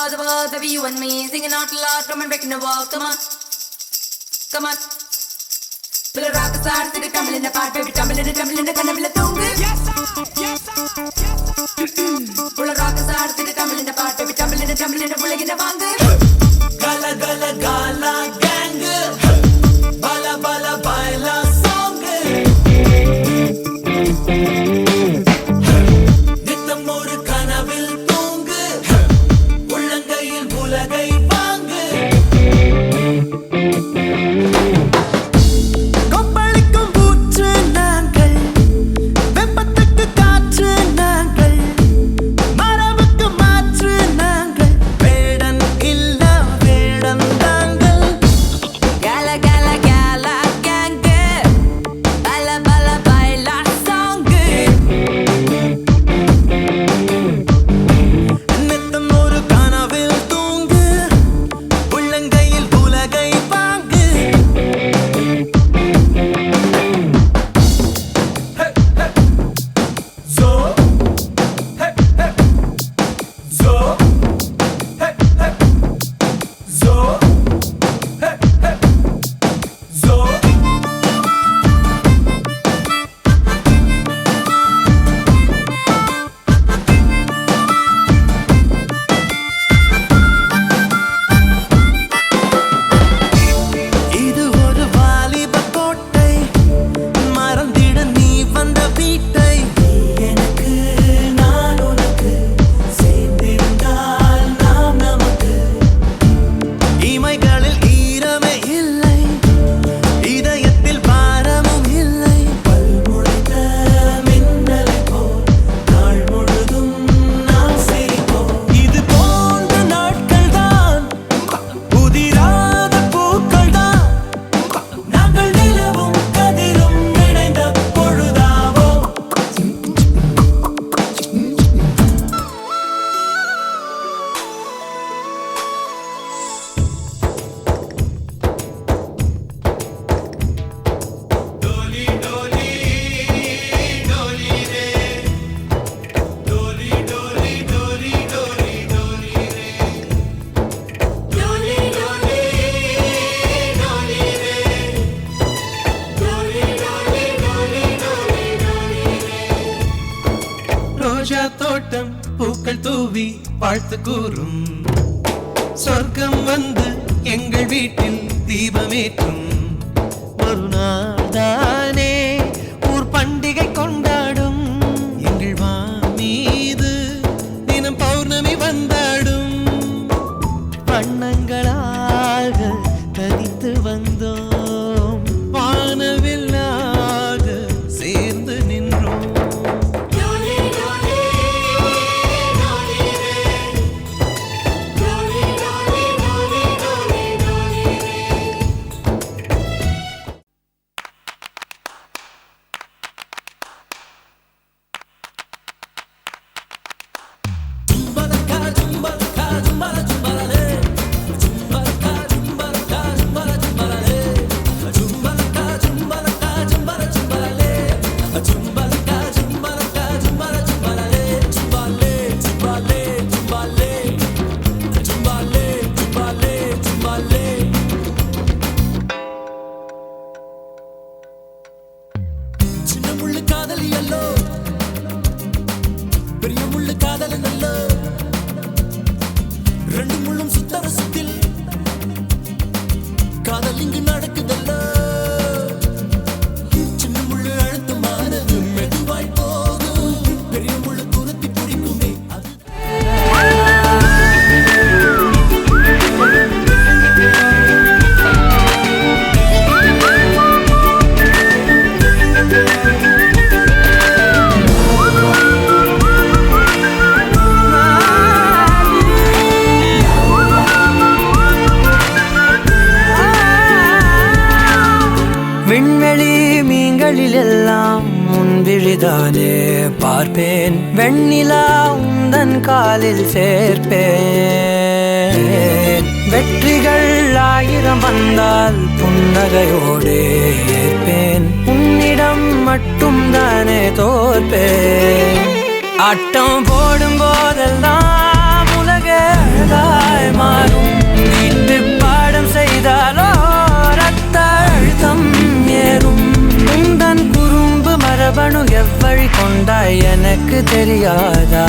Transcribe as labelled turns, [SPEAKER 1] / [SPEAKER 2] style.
[SPEAKER 1] the you and me singing out loud, come and breaking the wall, come on, come on. Pull a rock star, sit a tumble in the part, baby, tumble in the canavilla tungu. Yes sir, yes sir, yes sir. Pull a rock star, sit a tumble in the part, baby, tumble in the pull in the vangu. Gala gala gala gang, bala bala baila song. நித்தம் ஒரு கனவில் தூங்கு, உள்ளங்கையில் உலகை வாங்கு. கொப்பளிக்கும் பூற்று நாங்கள், வெப்பத்துக்கு காற்று நாங்கள், மரபுக்கு மாற்று நாங்கள், வேடன் இல்ல வேடன் தாங்கள். கல கல கல கேங்கு, பல பல பைலா சாங்கு. நித்தம் ஒரு கனவில் தூங்கு, உள்ளங்கையில் உலகை வாங்கு. Zo, hey hey, zo, hey hey, zo, hey hey, zo. இது ஒரு வாலிப கோட்டை, மறந்திட நீ வந்த வீட்டை. எனக்கு நான் உனக்கு சேர்ந்திருந்தால் நாம் நமக்கு. இமைகளில் ஈரமே இல்லை, இதயத்தில் பாரமும் இல்லை. பல்முளைத்த மின்னலை போல் நாள் முழுதும் நாம் சிரிப்போம். இது போன்ற நாட்கள் தான், புதிராத பூக்கள் தான். நாங்கள் நிலவும் கதிரும் இணைந்த பொழுதாவோம். डोली डोली डोली रे, डोली डोली डोली डोली डोली रे, डोली डोली डोली रे, डोली डोली डोली डोली डोली रे. ரோஜா தோட்டம் பூக்கள் தூவி வாழ்த்து கூறும், சொர்க்கம் வந்து எங்கள் வீட்டில் தீபமேற்றும். ஒரு நாள்தானே ஊர் பண்டிகை கொண்டாடும், எங்கள் மீது தினம் பௌர்ணமி வந்தாடும். வண்ணங்களாக தனித்து வந்தோம், வானவில்லாக சேர்ந்து நின்றோம். डोली डोली डोली रे, डोली डोली डोली डोली डोली रे. Jumbalaka jumbalaka jumbala jumbalale, jumbalaka jumbalaka jumbala jumbalale, jumbalaka jumbalaka jumbala jumbalale, jumbalaka jumbalaka jumbala jumbalale, jumbale jumbale jumbale, jumbale jumbale jumbale. சின்ன முள்ளு காதலி அல்லோ, பெரிய முள்ளு காதல் நல்லோ. ரெண்டு முள்ளும் சுத்தர சுத்தில் காதல் இங்கு நடக்குதல்லோ. சின்ன முள்ளு அழுத்தமானது மெதுவாய் போகும், பெரிய முள்ளு துரத்தி பிடிக்குமே அது. விண்வெளி மீன்களில் எல்லாம் முன்விழிதானே பார்ப்பேன், வெண்ணிலா உந்தன் காலில் சேர்ப்பேன். வெற்றிகள் ஆயிரம் வந்தால் புன்னகையோடு ஏற்பேன், உன்னிடம் மட்டும் தானே தோற்பேன். ஆட்டம் போடும் போதெல்லாம் உலக
[SPEAKER 2] மாறும். வீட்டு பாடம் செய்தாலோ ரத்த அழுத்தம் ஏறும். உந்தன் குறும்பு மரபணு எவ்வழி கொண்டாய் எனக்கு தெரியாதா?